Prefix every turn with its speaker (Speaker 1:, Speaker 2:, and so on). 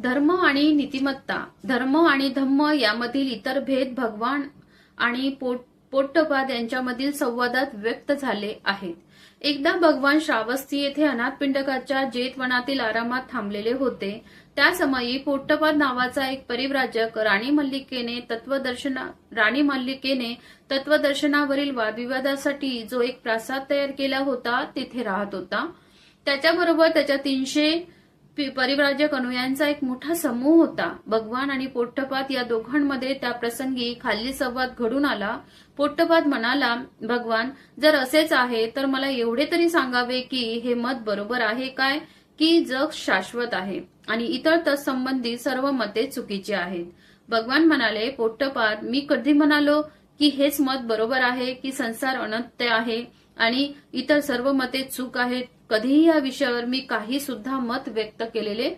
Speaker 1: धर्म आणि नीतिमत्ता, धर्म आणि धम्म यामधील इतर भेद भगवान आणि पोट्टपाद यांच्यामधील संवादात व्यक्त झाले आहेत. एकदा भगवान श्रावस्ती येथे अनाथपिंडकाच्या जेतवनातील आरामात थांबलेले होते. त्या समयी पोट्टपाद नावाचा एक परिव्राजक राणी मल्लिकेने तत्वदर्शनावरील वादविवादासाठी जो एक प्रासाद तयार केला होता तिथे राहत होता. त्याच्याबरोबर त्याच्या 300 परिव्राजक अनुयायांचा एक मोठा समूह होता. भगवान आणि पोट्टपाद या दोघांमध्ये त्या प्रसंगी खालील संवाद घडून आला. पोट्टपाद म्हणाला, भगवान, जर असेच आहे तर मला एवढे तरी सांगावे की हे मत बरोबर आहे काय की जग शाश्वत आहे आणि इतर तत्संबंधी सर्व मते चुकीची आहेत. भगवान म्हणाले, पोट्टपाद, मी कधी म्हणालो की हेच मत बरोबर आहे की संसार अनंत आहे आणि इतर सर्व मते चूक आहेत? कधीही या विषयावर मी काही सुद्धा मत व्यक्त केलेले